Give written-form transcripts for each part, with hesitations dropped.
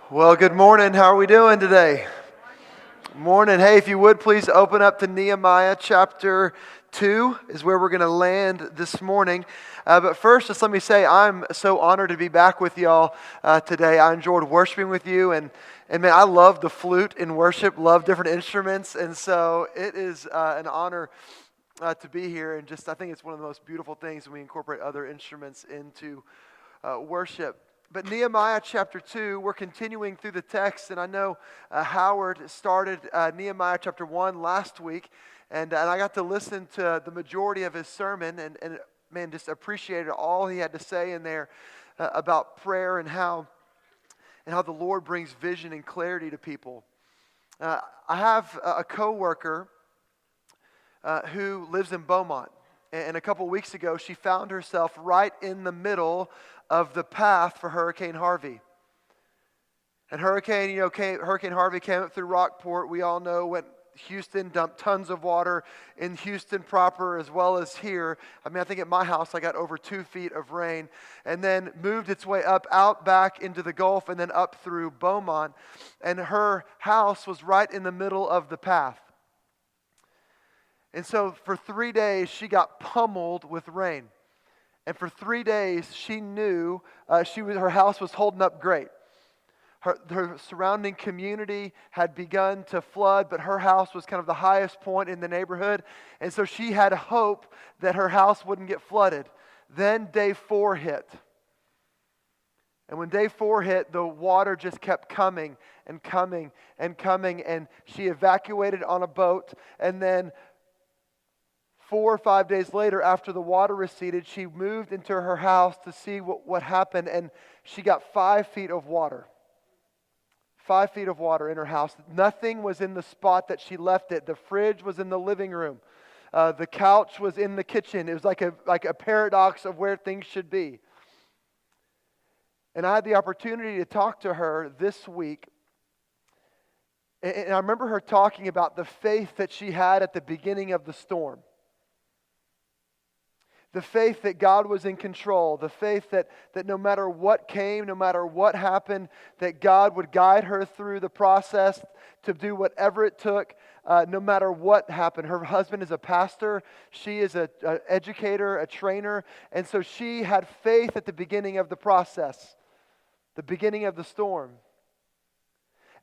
Well, good morning. How are we doing today? Morning. Hey, if you would please open up to Nehemiah chapter 2 is where we're going to land this morning. But first, just let me say I'm so honored to be back with y'all today. I enjoyed worshiping with you, and man, I love the flute in worship, love different instruments, and so it is an honor to be here. And just I think it's one of the most beautiful things when we incorporate other instruments into worship. But Nehemiah chapter 2, we're continuing through the text, and I know Howard started Nehemiah chapter 1 last week, and I got to listen to the majority of his sermon, and man, just appreciated all he had to say in there about prayer and how the Lord brings vision and clarity to people. I have a coworker who lives in Beaumont, and a couple weeks ago, she found herself right in the middle of the path for Hurricane Harvey. And Hurricane Harvey came up through Rockport. We all know when Houston dumped tons of water in Houston proper as well as here. I mean, I think at my house I got over 2 feet of rain, and then moved its way out back into the Gulf and then up through Beaumont. And her house was right in the middle of the path. And so for 3 days she got pummeled with rain. And for 3 days, she knew her house was holding up great. Her surrounding community had begun to flood, but her house was kind of the highest point in the neighborhood. And so she had hope that her house wouldn't get flooded. Then day 4 hit. And when day 4 hit, the water just kept coming and coming and coming. And she evacuated on a boat. And then 4 or 5 days later, after the water receded, she moved into her house to see what happened, and she got 5 feet of water. 5 feet of water in her house. Nothing was in the spot that she left it. The fridge was in the living room. The couch was in the kitchen. It was like a paradox of where things should be. And I had the opportunity to talk to her this week. And I remember her talking about the faith that she had at the beginning of the storm. The faith that God was in control, the faith that no matter what came, no matter what happened, that God would guide her through the process to do whatever it took, no matter what happened. Her husband is a pastor, she is an educator, a trainer, and so she had faith at the beginning of the process, the beginning of the storm.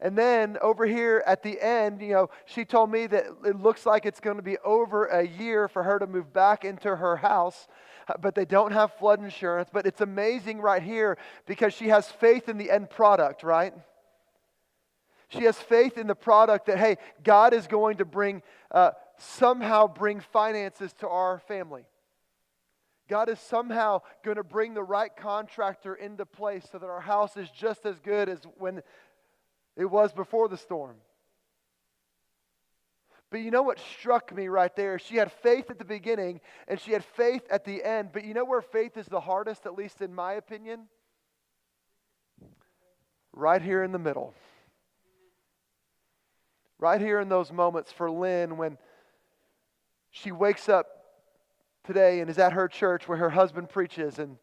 And then over here at the end, she told me that it looks like it's going to be over a year for her to move back into her house, but they don't have flood insurance. But it's amazing right here because she has faith in the end product, right? She has faith in the product that, hey, God is going to somehow bring finances to our family. God is somehow going to bring the right contractor into place so that our house is just as good as when it was before the storm. But you know what struck me right there? She had faith at the beginning and she had faith at the end. But you know where faith is the hardest, at least in my opinion? Right here in the middle. Right here in those moments for Lynn when she wakes up today and is at her church where her husband preaches, and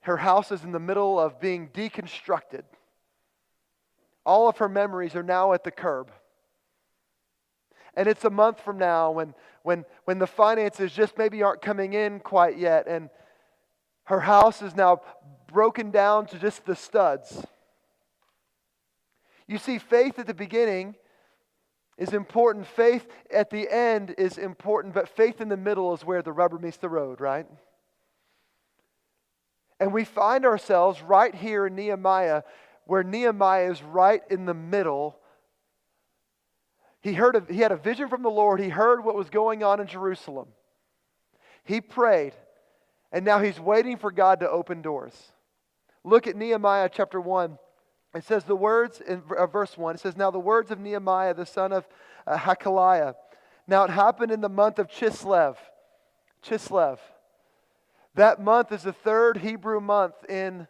her house is in the middle of being deconstructed. All of her memories are now at the curb. And it's a month from now when the finances just maybe aren't coming in quite yet, and her house is now broken down to just the studs. You see, faith at the beginning is important. Faith at the end is important, but faith in the middle is where the rubber meets the road, right? And we find ourselves right here in Nehemiah, where Nehemiah is right in the middle. He had a vision from the Lord. He heard what was going on in Jerusalem. He prayed, and now he's waiting for God to open doors. Look at Nehemiah chapter 1. It says the words in verse 1. It says, "Now the words of Nehemiah, the son of Hakaliah. Now it happened in the month of Chislev." Chislev. That month is the 3rd Hebrew month in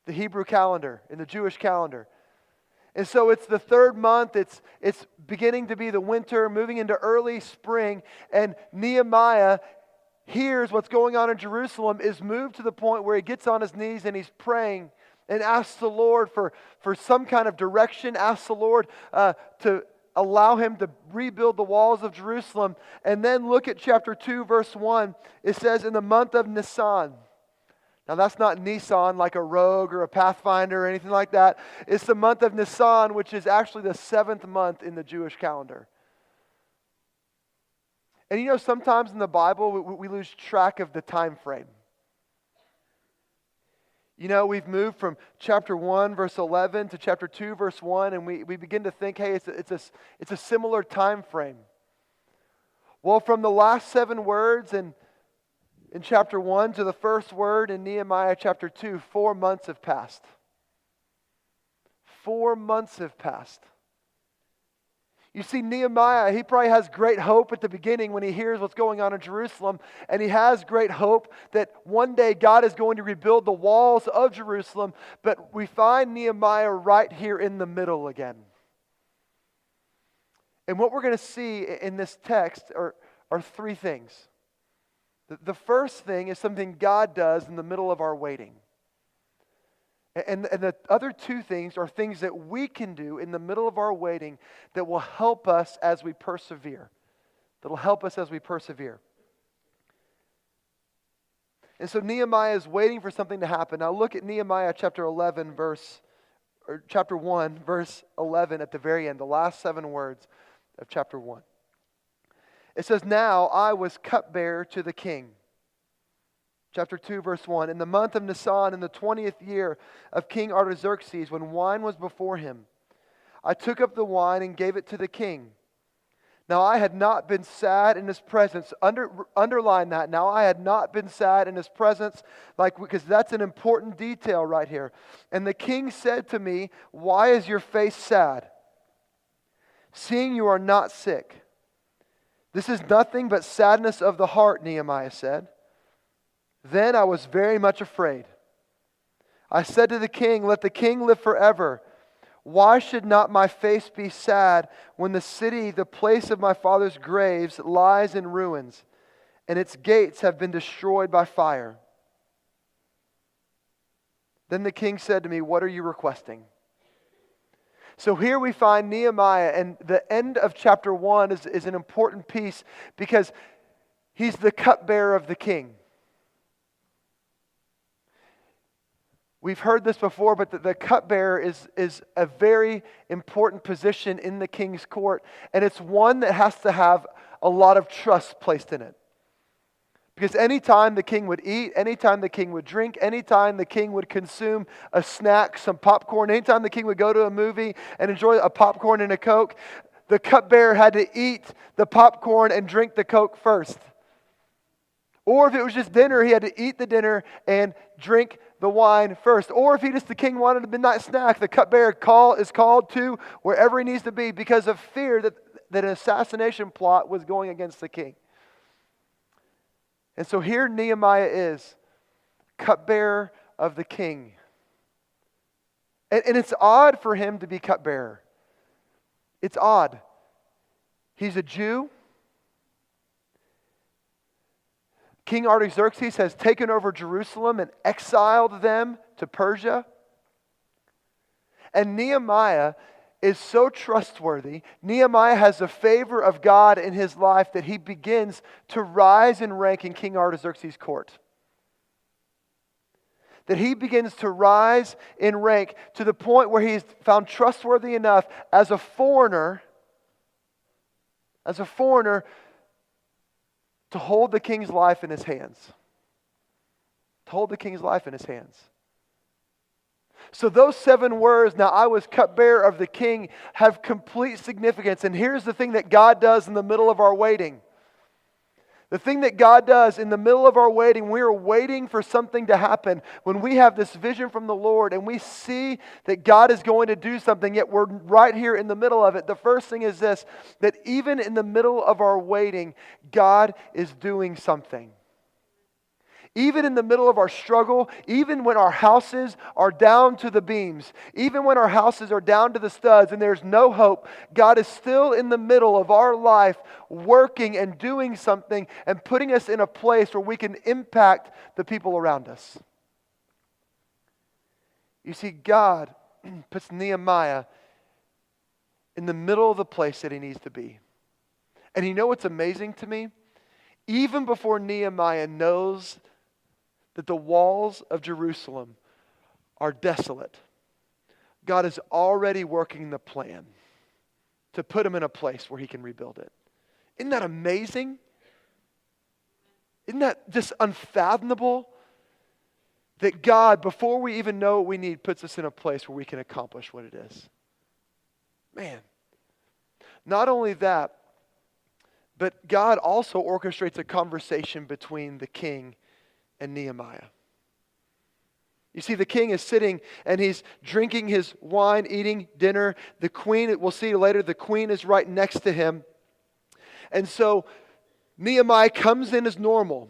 the Hebrew calendar, in the Jewish calendar. And so it's the 3rd month, it's beginning to be the winter, moving into early spring, and Nehemiah hears what's going on in Jerusalem, is moved to the point where he gets on his knees and he's praying and ask the Lord for some kind of direction, ask the Lord to allow him to rebuild the walls of Jerusalem. And then look at chapter 2, verse 1. It says, in the month of Nisan. Now that's not Nissan like a Rogue or a Pathfinder or anything like that. It's the month of Nisan, which is actually the 7th month in the Jewish calendar. And you know, sometimes in the Bible, we lose track of the time frame. You know, we've moved from chapter 1, verse 11 to chapter 2, verse 1, and we begin to think, hey, it's a similar time frame. Well, from the last 7 words in chapter 1 to the first word in Nehemiah chapter 2, 4 months have passed. 4 months have passed. You see, Nehemiah, he probably has great hope at the beginning when he hears what's going on in Jerusalem. And he has great hope that one day God is going to rebuild the walls of Jerusalem. But we find Nehemiah right here in the middle again. And what we're going to see in this text are 3 things. The first thing is something God does in the middle of our waiting. And the other 2 things are things that we can do in the middle of our waiting that will help us as we persevere. That'll help us as we persevere. And so Nehemiah is waiting for something to happen. Now look at Nehemiah chapter 1, verse 11 at the very end, the last 7 words of chapter 1. It says, now I was cupbearer to the king. Chapter 2, verse 1. In the month of Nisan, in the 20th year of King Artaxerxes, when wine was before him, I took up the wine and gave it to the king. Now I had not been sad in his presence. Underline that. Now I had not been sad in his presence, because that's an important detail right here. And the king said to me, why is your face sad, seeing you are not sick? This is nothing but sadness of the heart, Nehemiah said. Then I was very much afraid. I said to the king, let the king live forever. Why should not my face be sad when the city, the place of my father's graves, lies in ruins, and its gates have been destroyed by fire? Then the king said to me, what are you requesting? So here we find Nehemiah, and the end of chapter 1 is an important piece because he's the cupbearer of the king. We've heard this before, but the cupbearer is a very important position in the king's court. And it's one that has to have a lot of trust placed in it. Because anytime the king would eat, anytime the king would drink, anytime the king would consume a snack, some popcorn, anytime the king would go to a movie and enjoy a popcorn and a Coke, the cupbearer had to eat the popcorn and drink the Coke first. Or if it was just dinner, he had to eat the dinner and drink the wine first. Or if the king wanted a midnight snack, the cupbearer is called to wherever he needs to be because of fear that an assassination plot was going against the king. And so here Nehemiah is, cupbearer of the king. And it's odd for him to be cupbearer. It's odd. He's a Jew. King Artaxerxes has taken over Jerusalem and exiled them to Persia. And Nehemiah is so trustworthy. Nehemiah has the favor of God in his life that he begins to rise in rank in King Artaxerxes' court. That he begins to rise in rank to the point where he's found trustworthy enough as a foreigner to hold the king's life in his hands. To hold the king's life in his hands. So those 7 words, now I was cupbearer of the king, have complete significance. And here's the thing that God does in the middle of our waiting. The thing that God does in the middle of our waiting, we are waiting for something to happen. When we have this vision from the Lord and we see that God is going to do something, yet we're right here in the middle of it. The first thing is this, that even in the middle of our waiting, God is doing something. Even in the middle of our struggle, even when our houses are down to the beams, even when our houses are down to the studs and there's no hope, God is still in the middle of our life working and doing something and putting us in a place where we can impact the people around us. You see, God puts Nehemiah in the middle of the place that he needs to be. And you know what's amazing to me? Even before Nehemiah knows that the walls of Jerusalem are desolate, God is already working the plan to put him in a place where he can rebuild it. Isn't that amazing? Isn't that just unfathomable? That God, before we even know what we need, puts us in a place where we can accomplish what it is. Man. Not only that, but God also orchestrates a conversation between the king and Nehemiah. You see, the king is sitting and he's drinking his wine, eating dinner. The queen, we'll see later, the queen is right next to him. And so Nehemiah comes in as normal.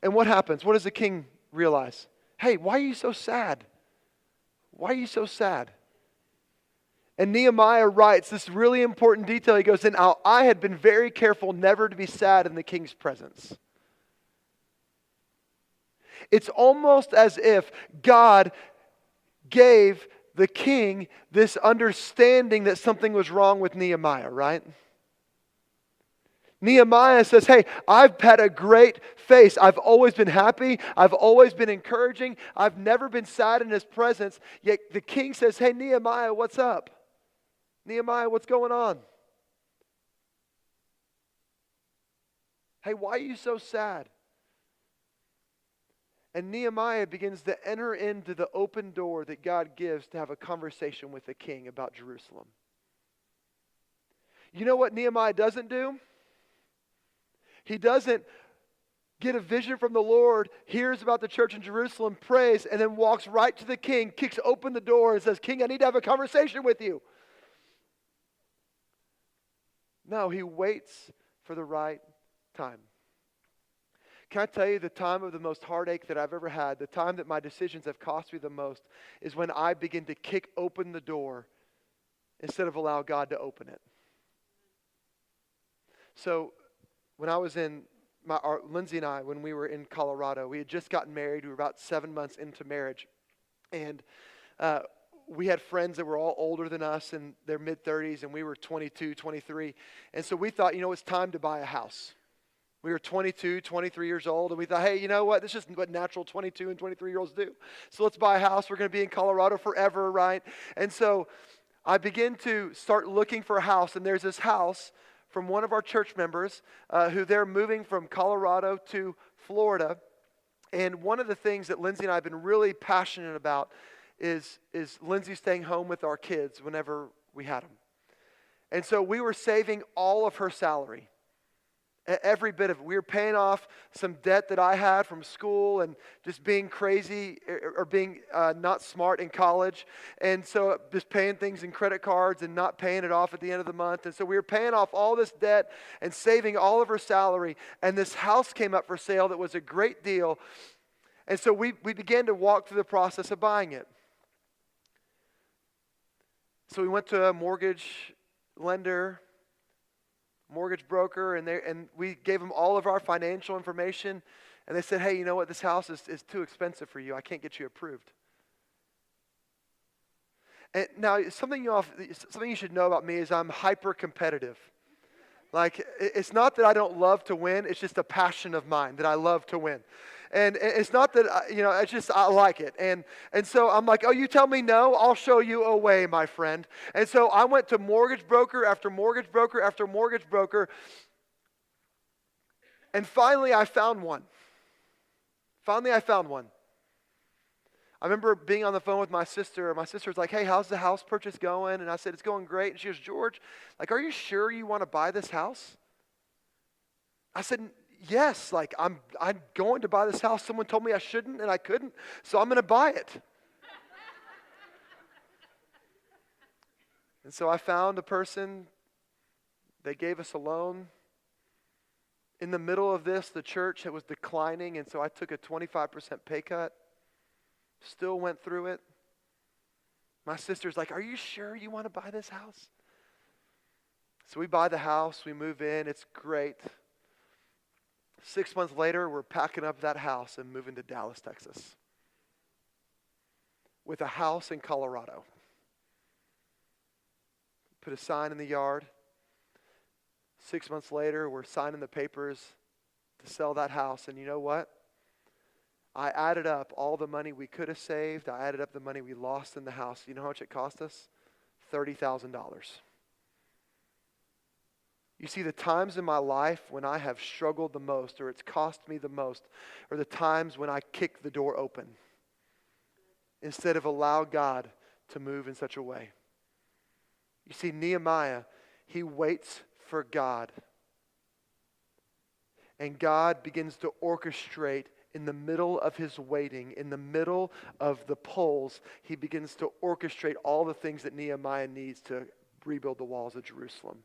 And what happens? What does the king realize? Hey, why are you so sad? Why are you so sad? And Nehemiah writes this really important detail. He goes, I had been very careful never to be sad in the king's presence. It's almost as if God gave the king this understanding that something was wrong with Nehemiah, right? Nehemiah says, hey, I've had a great face. I've always been happy. I've always been encouraging. I've never been sad in his presence. Yet the king says, hey, Nehemiah, what's up? Nehemiah, what's going on? Hey, why are you so sad? And Nehemiah begins to enter into the open door that God gives to have a conversation with the king about Jerusalem. You know what Nehemiah doesn't do? He doesn't get a vision from the Lord, hears about the church in Jerusalem, prays, and then walks right to the king, kicks open the door and says, King, I need to have a conversation with you. No, he waits for the right time. Can I tell you the time of the most heartache that I've ever had, the time that my decisions have cost me the most, is when I begin to kick open the door instead of allow God to open it. So when I was Lindsay and I, when we were in Colorado, we had just gotten married. We were about 7 months into marriage. And we had friends that were all older than us in their mid-30s, and we were 22, 23. And so we thought, it's time to buy a house. We were 22, 23 years old, and we thought, hey, you know what? This is what natural 22 and 23-year-olds do. So let's buy a house. We're going to be in Colorado forever, right? And so I begin to start looking for a house, and there's this house from one of our church members who they're moving from Colorado to Florida. And one of the things that Lindsay and I have been really passionate about is Lindsay staying home with our kids whenever we had them. And so we were saving all of her salary. Every bit of it. We were paying off some debt that I had from school and just being crazy or being not smart in college. And so just paying things in credit cards and not paying it off at the end of the month. And so we were paying off all this debt and saving all of her salary. And this house came up for sale that was a great deal. And so we began to walk through the process of buying it. So we went to a mortgage lender, mortgage broker, and we gave them all of our financial information, and they said, hey, you know what, this house is too expensive for you. I can't get you approved. And now, something you should know about me is I'm hyper competitive. Like, it's not that I don't love to win, it's just a passion of mine that I love to win. And it's not that, it's just I like it. And so I'm like, oh, you tell me no, I'll show you a way, my friend. And so I went to mortgage broker after mortgage broker after mortgage broker. And finally I found one. I remember being on the phone with my sister. My sister was like, hey, how's the house purchase going? And I said, it's going great. And she goes, George, are you sure you want to buy this house? I said, yes, I'm going to buy this house. Someone told me I shouldn't and I couldn't, so I'm going to buy it. And so I found a person. They gave us a loan. In the middle of this, the church was declining, and so I took a 25% pay cut. Still went through it. My sister's like, are you sure you want to buy this house? So we buy the house, we move in, it's great. 6 months later, we're packing up that house and moving to Dallas, Texas. with a house in Colorado. Put a sign in the yard. 6 months later, we're signing the papers to sell that house. And you know what? I added up all the money we could have saved. I added up the money we lost in the house. You know how much it cost us? $30,000. You see, the times in my life when I have struggled the most, or it's cost me the most, are the times when I kick the door open instead of allow God to move in such a way. You see, Nehemiah, he waits for God. And God begins to orchestrate in the middle of his waiting, in the middle of the polls, he begins to orchestrate all the things that Nehemiah needs to rebuild the walls of Jerusalem.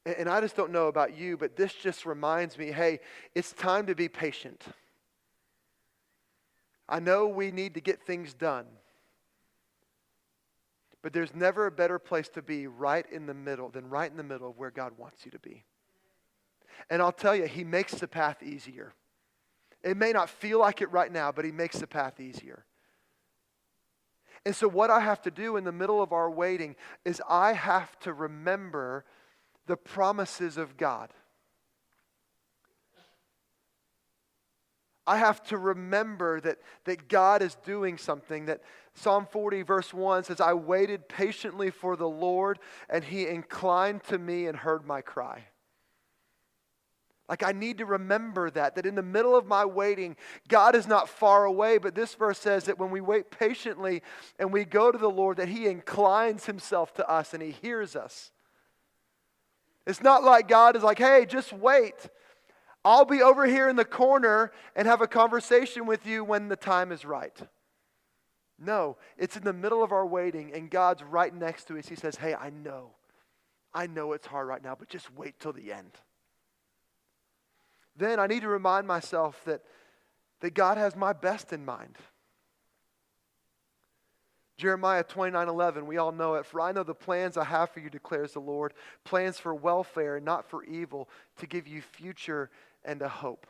And I just don't know about you, but this just reminds me, hey, it's time to be patient. I know we need to get things done. But there's never a better place to be right in the middle of where God wants you to be. And I'll tell you, he makes the path easier. It may not feel like it right now, but he makes the path easier. And so what I have to do in the middle of our waiting is I have to remember the promises of God. I have to remember that God is doing something. That Psalm 40 verse 1 says, I waited patiently for the Lord, and he inclined to me and heard my cry. Like, I need to remember that in the middle of my waiting, God is not far away. But this verse says that when we wait patiently and we go to the Lord, that he inclines himself to us and he hears us. It's not like God is like, hey, just wait. I'll be over here in the corner and have a conversation with you when the time is right. No, it's in the middle of our waiting and God's right next to us. He says, hey, I know it's hard right now, but just wait till the end. Then I need to remind myself that God has my best in mind. Jeremiah 29:11, we all know it. For I know the plans I have for you, declares the Lord. Plans for welfare and not for evil, to give you future and a hope.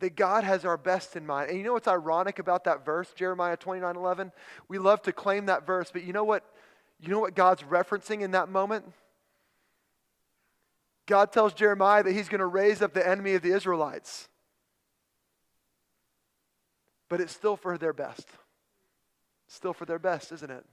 That God has our best in mind. And you know what's ironic about that verse, Jeremiah 29:11? We love to claim that verse, but you know what God's referencing in that moment? God tells Jeremiah that he's going to raise up the enemy of the Israelites. But it's still for their best. Still for their best, isn't it?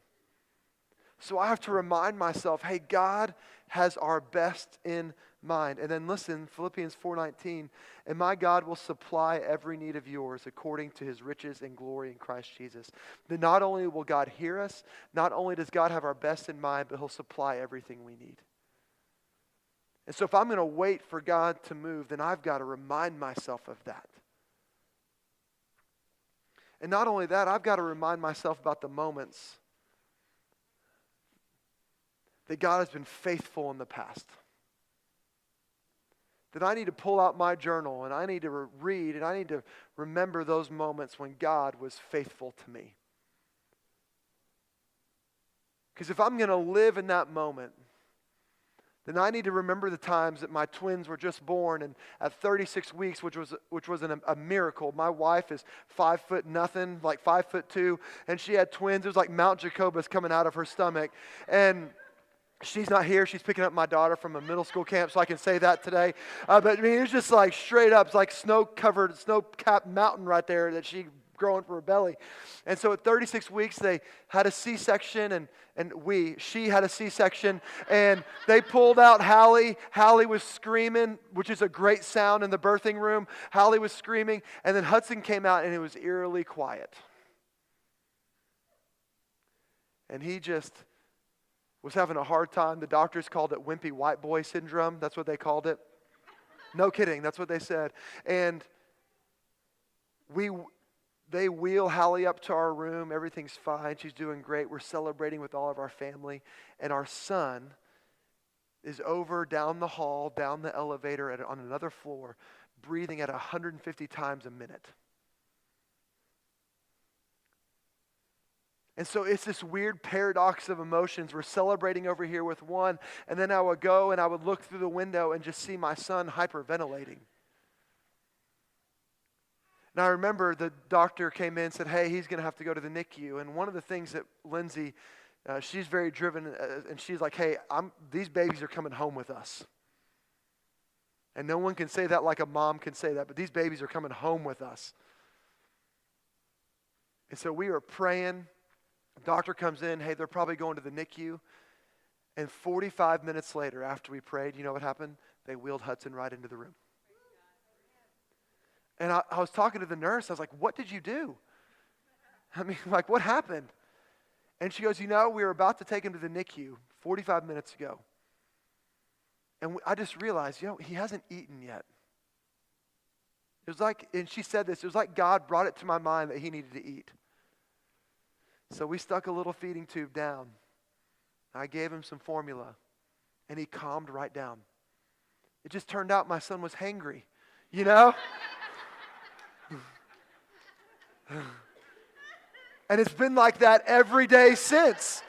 So I have to remind myself, hey, God has our best in mind. And then listen, Philippians 4:19, and my God will supply every need of yours according to his riches and glory in Christ Jesus. Then not only will God hear us, not only does God have our best in mind, but he'll supply everything we need. And so if I'm going to wait for God to move, then I've got to remind myself of that. And not only that, I've got to remind myself about the moments that God has been faithful in the past. That I need to pull out my journal and I need to read and I need to remember those moments when God was faithful to me. Because if I'm going to live in that moment, then I need to remember the times that my twins were just born, and at 36 weeks, which was a miracle. My wife is 5 foot nothing, like 5'2", and she had twins. It was like Mount Jacobus coming out of her stomach. And she's not here. She's picking up my daughter from a middle school camp, so I can say that today. But I mean, it was just like straight up. It's like snow-capped mountain right there that she growing for her belly. And so at 36 weeks, they had a C-section, she had a C-section, and they pulled out Hallie. Hallie was screaming, which is a great sound in the birthing room. Hallie was screaming, and then Hudson came out, and it was eerily quiet. And he just was having a hard time. The doctors called it wimpy white boy syndrome. That's what they called it. No kidding. That's what they said. And they wheel Hallie up to our room. Everything's fine. She's doing great. We're celebrating with all of our family. And our son is over down the hall, down the elevator on another floor, breathing at 150 times a minute. And so it's this weird paradox of emotions. We're celebrating over here with one, and then I would go and I would look through the window and just see my son hyperventilating. And I remember the doctor came in and said, hey, he's going to have to go to the NICU. And one of the things that Lindsay, she's very driven, and she's like, hey, these babies are coming home with us. And no one can say that like a mom can say that, but these babies are coming home with us. And so we were praying. The doctor comes in, hey, they're probably going to the NICU. And 45 minutes later, after we prayed, you know what happened? They wheeled Hudson right into the room. And I was talking to the nurse. I was like, what did you do? I mean, like, what happened? And she goes, we were about to take him to the NICU 45 minutes ago. And I just realized, he hasn't eaten yet. It was like, and she said this, it was like God brought it to my mind that he needed to eat. So we stuck a little feeding tube down. I gave him some formula, and he calmed right down. It just turned out my son was hangry, And it's been like that every day since.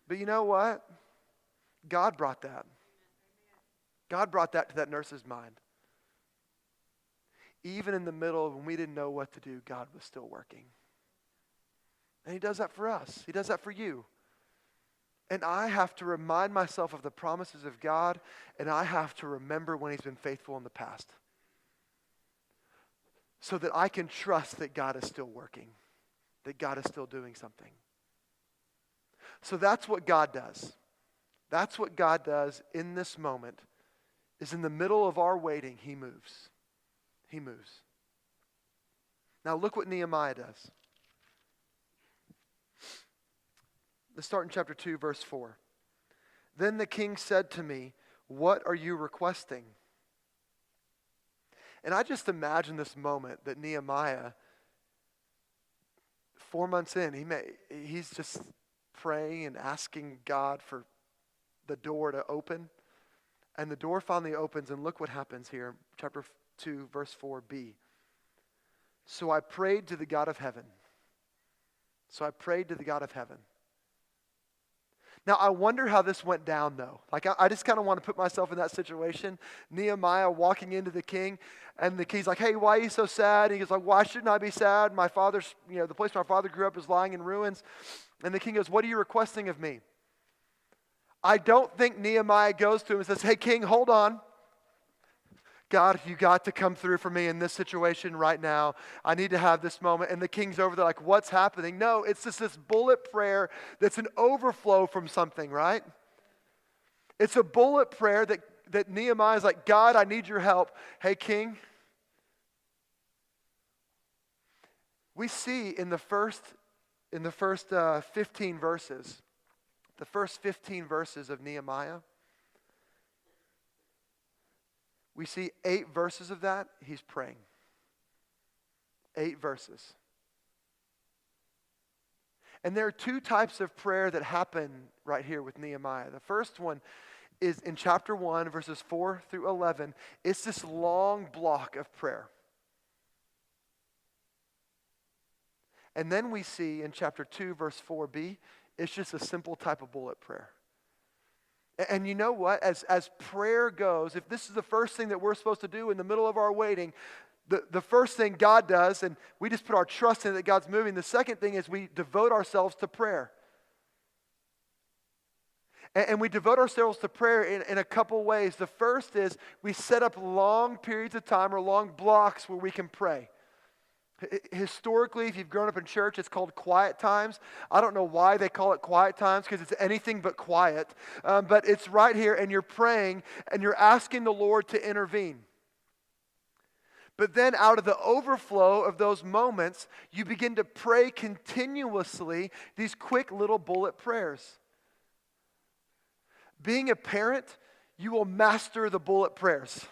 But you know what? God brought that. God brought that to that nurse's mind. Even in the middle of when we didn't know what to do, God was still working. And he does that for us. He does that for you. And I have to remind myself of the promises of God, and I have to remember when he's been faithful in the past, so that I can trust that God is still working, that God is still doing something. So that's what God does. That's what God does in this moment, is in the middle of our waiting, he moves. He moves. Now look what Nehemiah does. Let's start in chapter 2, verse 4. Then the king said to me, what are you requesting? And I just imagine this moment that Nehemiah, 4 months in, he's just praying and asking God for the door to open. And the door finally opens, and look what happens here. Chapter 2, verse 4b. So I prayed to the God of heaven. Now, I wonder how this went down, though. Like, I just kind of want to put myself in that situation. Nehemiah walking into the king, and the king's like, hey, why are you so sad? And he goes like, why shouldn't I be sad? My father's, the place my father grew up is lying in ruins. And the king goes, what are you requesting of me? I don't think Nehemiah goes to him and says, hey, king, hold on. God, you got to come through for me in this situation right now. I need to have this moment. And the king's over there like, what's happening? No, it's just this bullet prayer that's an overflow from something, right? It's a bullet prayer that Nehemiah's like, God, I need your help. Hey, king. We see in the first 15 verses, the first 15 verses of Nehemiah, we see 8 verses of that, he's praying. 8 verses. And there are 2 types of prayer that happen right here with Nehemiah. The first one is in chapter 1, verses 4 through 11. It's this long block of prayer. And then we see in chapter 2, verse 4b, it's just a simple type of bullet prayer. And you know what? As prayer goes, if this is the first thing that we're supposed to do in the middle of our waiting, the first thing God does, and we just put our trust in that God's moving. The second thing is we devote ourselves to prayer. And we devote ourselves to prayer in a couple ways. The first is we set up long periods of time or long blocks where we can pray. Historically, if you've grown up in church, it's called quiet times. I don't know why they call it quiet times, because it's anything but quiet. But it's right here, and you're praying, and you're asking the Lord to intervene. But then out of the overflow of those moments, you begin to pray continuously these quick little bullet prayers. Being a parent, you will master the bullet prayers.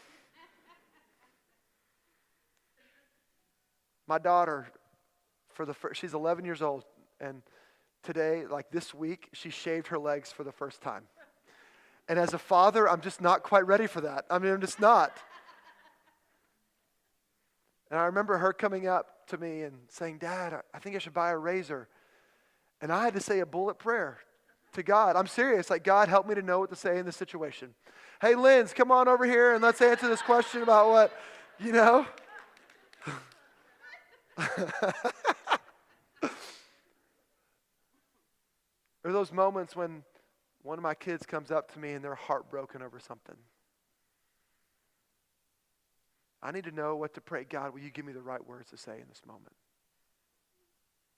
My daughter, she's 11 years old, and today, like this week, she shaved her legs for the first time. And as a father, I'm just not quite ready for that. I mean, I'm just not. And I remember her coming up to me and saying, Dad, I think I should buy a razor. And I had to say a bullet prayer to God. I'm serious. Like, God, help me to know what to say in this situation. Hey, Linz, come on over here and let's answer this question about what. Or those moments when one of my kids comes up to me and they're heartbroken over something. I need to know what to pray. God, will you give me the right words to say in this moment?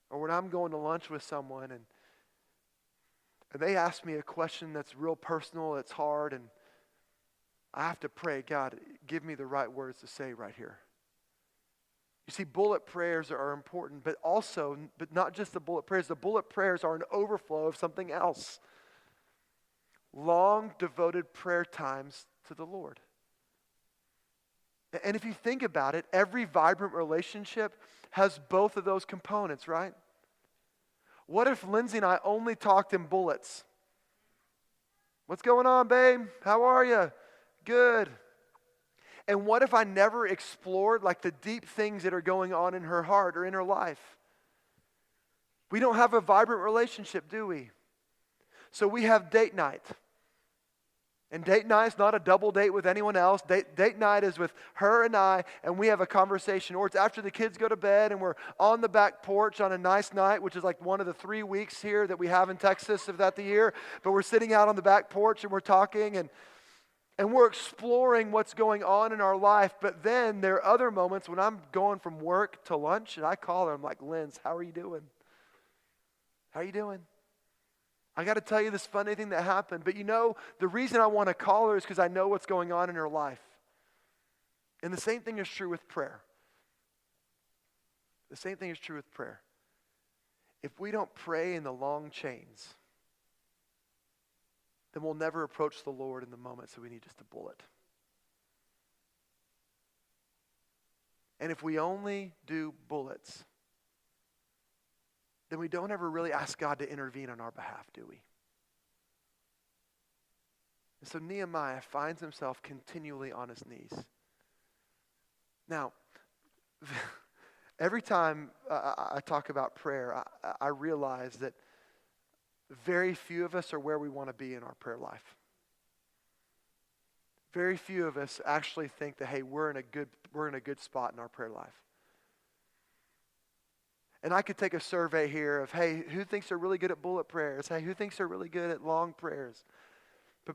Or when I'm going to lunch with someone and they ask me a question that's real personal, it's hard, and I have to pray, God, give me the right words to say right here. You see, bullet prayers are important, but not just the bullet prayers. The bullet prayers are an overflow of something else. Long, devoted prayer times to the Lord. And if you think about it, every vibrant relationship has both of those components, right? What if Lindsay and I only talked in bullets? What's going on, babe? How are you? Good. And what if I never explored like the deep things that are going on in her heart or in her life? We don't have a vibrant relationship, do we? So we have date night. And date night is not a double date with anyone else. Date night is with her and I, and we have a conversation. Or it's after the kids go to bed and we're on the back porch on a nice night, which is like one of the 3 weeks here that we have in Texas of that the year. But we're sitting out on the back porch and we're talking and we're exploring what's going on in our life. But then there are other moments when I'm going from work to lunch and I call her. I'm like, Linz, how are you doing? How are you doing? I got to tell you this funny thing that happened. But you know, the reason I want to call her is because I know what's going on in her life. And the same thing is true with prayer. The same thing is true with prayer. If we don't pray in the long chains, then we'll never approach the Lord in the moments that we need just a bullet. And if we only do bullets, then we don't ever really ask God to intervene on our behalf, do we? And so Nehemiah finds himself continually on his knees. Now, every time I talk about prayer, I realize that very few of us are where we want to be in our prayer life. Very few of us actually think that, hey, we're in a good spot in our prayer life. And I could take a survey here of, hey, who thinks they're really good at bullet prayers? Hey, who thinks they're really good at long prayers?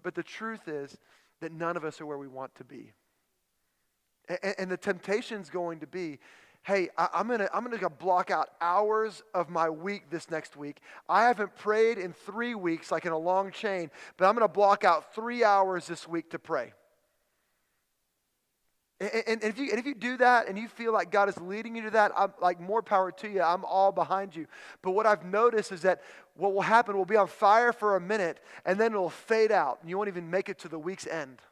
But the truth is that none of us are where we want to be. And the temptation's going to be, hey, I'm gonna block out hours of my week this next week. I haven't prayed in 3 weeks, like in a long chain, but I'm gonna block out 3 hours this week to pray. And if you do that and you feel like God is leading you to that, I'm like, more power to you. I'm all behind you. But what I've noticed is that what will happen, we'll be on fire for a minute and then it'll fade out and you won't even make it to the week's end.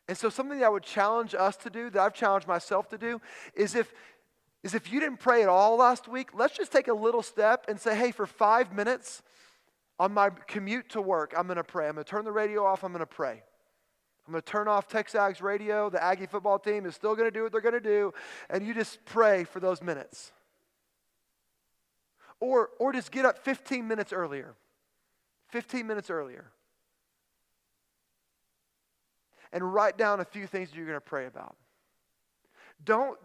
And so something that I would challenge us to do, that I've challenged myself to do, is if you didn't pray at all last week, let's just take a little step and say, hey, for 5 minutes on my commute to work, I'm going to pray. I'm going to turn the radio off. I'm going to pray. I'm going to turn off Texags radio. The Aggie football team is still going to do what they're going to do. And you just pray for those minutes. Or just get up 15 minutes earlier. 15 minutes earlier. And write down a few things that you're going to pray about. Don't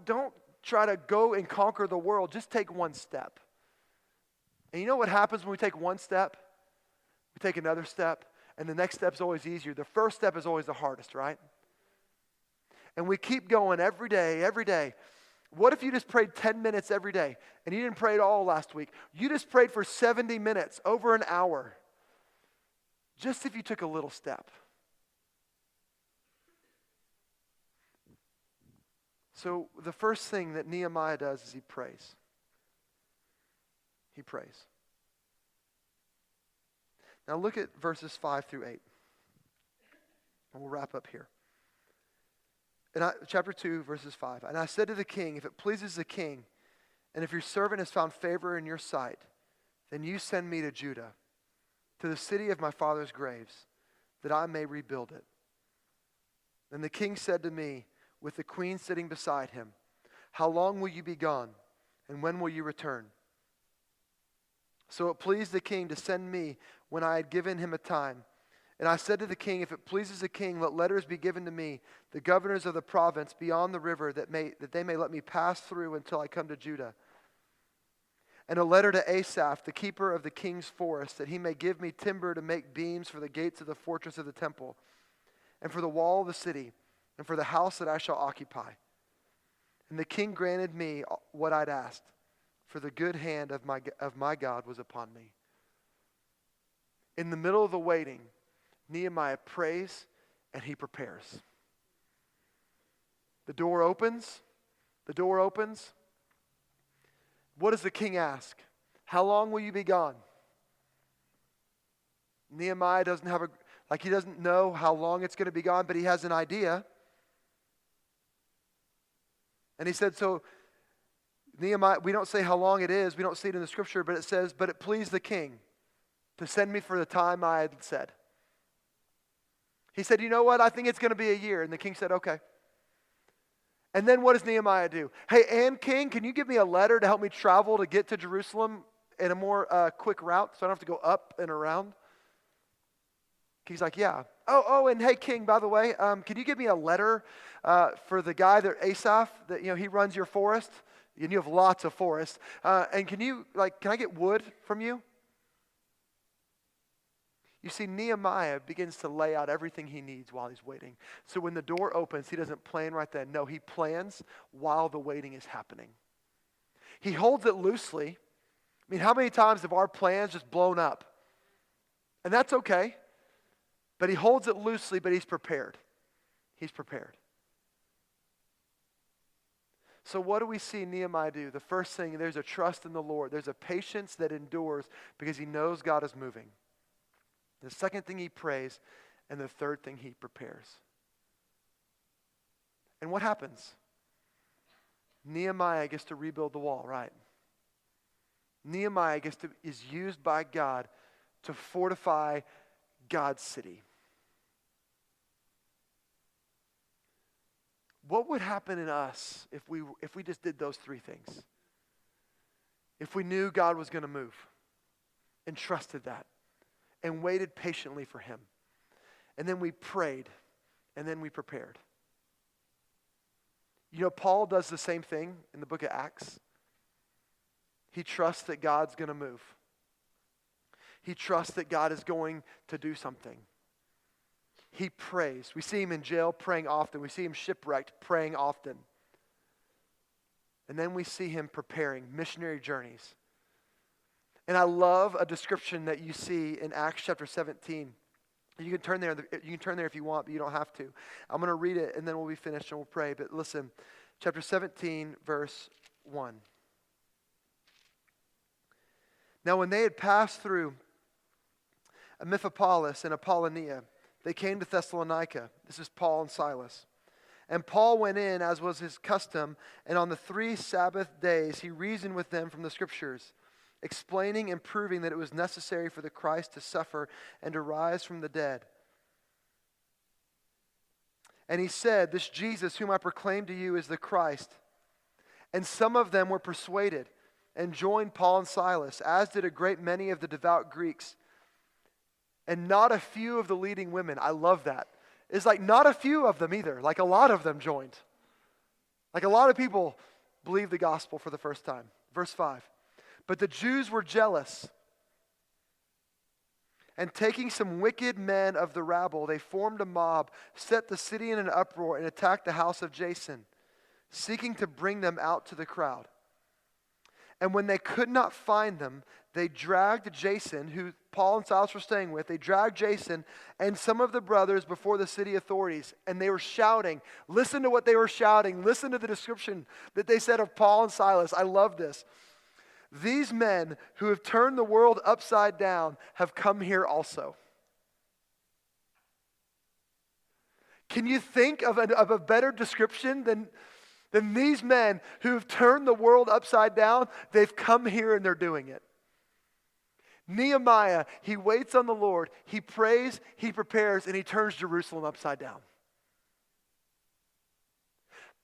try to go and conquer the world. Just take one step. And you know what happens when we take one step? We take another step. And the next step is always easier. The first step is always the hardest, right? And we keep going every day, every day. What if you just prayed 10 minutes every day and you didn't pray at all last week? You just prayed for 70 minutes, over an hour. Just if you took a little step. So the first thing that Nehemiah does is he prays. He prays. Now look at verses 5 through 8. And we'll wrap up here. Chapter 2, verses 5. And I said to the king, if it pleases the king, and if your servant has found favor in your sight, then you send me to Judah, to the city of my father's graves, that I may rebuild it. Then the king said to me, with the queen sitting beside him, how long will you be gone, and when will you return? So it pleased the king to send me when I had given him a time. And I said to the king, if it pleases the king, let letters be given to me, the governors of the province beyond the river, that they may let me pass through until I come to Judah. And a letter to Asaph, the keeper of the king's forest, that he may give me timber to make beams for the gates of the fortress of the temple, and for the wall of the city, and for the house that I shall occupy. And the king granted me what I'd asked, for the good hand of my God was upon me. In the middle of the waiting, Nehemiah prays and he prepares. The door opens. The door opens. What does the king ask? How long will you be gone? Nehemiah doesn't have he doesn't know how long it's going to be gone, but he has an idea. And he said, so Nehemiah, we don't say how long it is. We don't see it in the scripture, but it says, but it pleased the king to send me for the time I had said. He said, you know what? I think it's going to be a year. And the king said, okay. And then what does Nehemiah do? Hey, and king, can you give me a letter to help me travel to get to Jerusalem in a more quick route so I don't have to go up and around? He's like, yeah. Oh, and hey, king, by the way, can you give me a letter for the guy that Asaph, that he runs your forest, and you have lots of forests. And can I get wood from you? You see, Nehemiah begins to lay out everything he needs while he's waiting. So when the door opens, he doesn't plan right then. No, he plans while the waiting is happening. He holds it loosely. I mean, how many times have our plans just blown up? And that's okay. But he holds it loosely, but he's prepared. He's prepared. So what do we see Nehemiah do? The first thing, there's a trust in the Lord. There's a patience that endures because he knows God is moving. The second thing, he prays. And the third thing, he prepares. And what happens? Nehemiah gets to rebuild the wall, right? Nehemiah is used by God to fortify God's city. What would happen in us if we just did those three things? If we knew God was going to move and trusted that and waited patiently for him, and then we prayed and then we prepared. Paul does the same thing in the book of Acts. He trusts that God's going to move. He trusts that God is going to do something. He prays. We see him in jail praying often. We see him shipwrecked praying often. And then we see him preparing missionary journeys. And I love a description that you see in Acts chapter 17. You can turn there if you want, but you don't have to. I'm going to read it and then we'll be finished and we'll pray. But listen, chapter 17, verse 1. Now when they had passed through Amphipolis and Apollonia, they came to Thessalonica. This is Paul and Silas. And Paul went in, as was his custom, and on the 3 Sabbath days he reasoned with them from the Scriptures, explaining and proving that it was necessary for the Christ to suffer and to rise from the dead. And he said, this Jesus whom I proclaim to you is the Christ. And some of them were persuaded and joined Paul and Silas, as did a great many of the devout Greeks. And not a few of the leading women. I love that. It's like not a few of them either. Like a lot of them joined. Like a lot of people believed the gospel for the first time. Verse 5. But the Jews were jealous. And taking some wicked men of the rabble, they formed a mob, set the city in an uproar, and attacked the house of Jason, seeking to bring them out to the crowd. And when they could not find them, they dragged Jason, who Paul and Silas were staying with. They dragged Jason and some of the brothers before the city authorities. And they were shouting. Listen to what they were shouting. Listen to the description that they said of Paul and Silas. I love this. These men who have turned the world upside down have come here also. Can you think of a better description than these men who have turned the world upside down? They've come here and they're doing it. Nehemiah, he waits on the Lord, he prays, he prepares, and he turns Jerusalem upside down.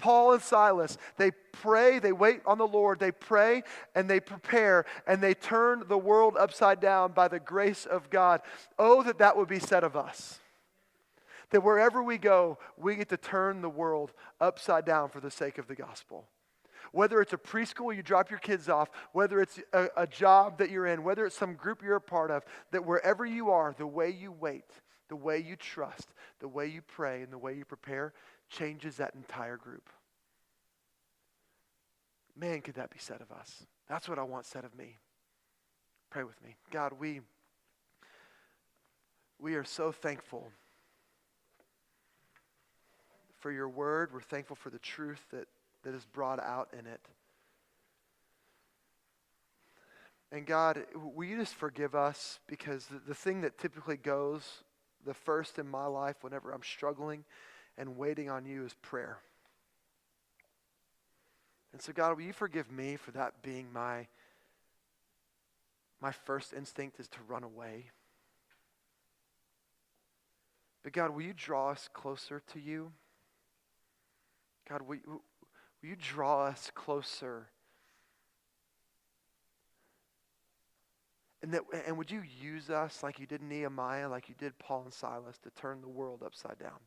Paul and Silas, they pray, they wait on the Lord, they pray and they prepare and they turn the world upside down by the grace of God. Oh, that that would be said of us. That wherever we go, we get to turn the world upside down for the sake of the gospel. Whether it's a preschool you drop your kids off, whether it's a job that you're in, whether it's some group you're a part of, that wherever you are, the way you wait, the way you trust, the way you pray, and the way you prepare changes that entire group. Man, could that be said of us? That's what I want said of me. Pray with me. God, we are so thankful for your word. We're thankful for the truth that is brought out in it. And God, will you just forgive us? Because the thing that typically goes the first in my life whenever I'm struggling and waiting on you is prayer. And so God, will you forgive me for that being my first instinct is to run away. But God, will you draw us closer to you? God, will you draw us closer? And would you use us like you did Nehemiah, like you did Paul and Silas, to turn the world upside down?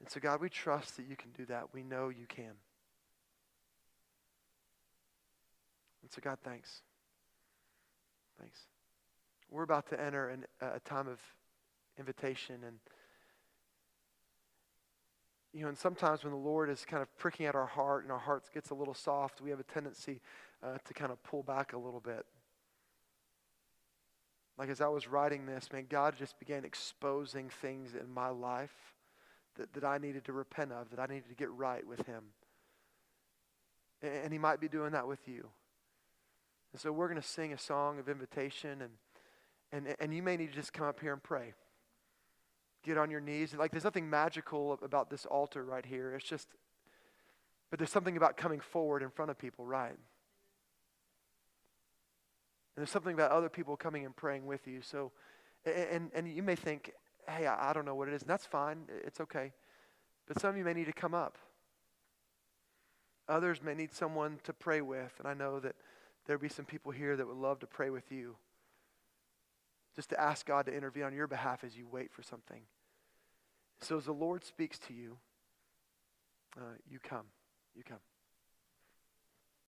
And so God, we trust that you can do that. We know you can. And so God, thanks. Thanks. We're about to enter a time of invitation, and sometimes when the Lord is kind of pricking at our heart and our heart gets a little soft, we have a tendency to kind of pull back a little bit. Like as I was writing this, man, God just began exposing things in my life that I needed to repent of, that I needed to get right with him. And he might be doing that with you. And so we're going to sing a song of invitation, and you may need to just come up here and pray. Get on your knees. Like there's nothing magical about this altar right here. It's just, but there's something about coming forward in front of people, right? And there's something about other people coming and praying with you. So, and you may think, hey, I don't know what it is. And that's fine. It's okay. But some of you may need to come up. Others may need someone to pray with. And I know that there'll be some people here that would love to pray with you. Just to ask God to intervene on your behalf as you wait for something. So as the Lord speaks to you, you come. You come.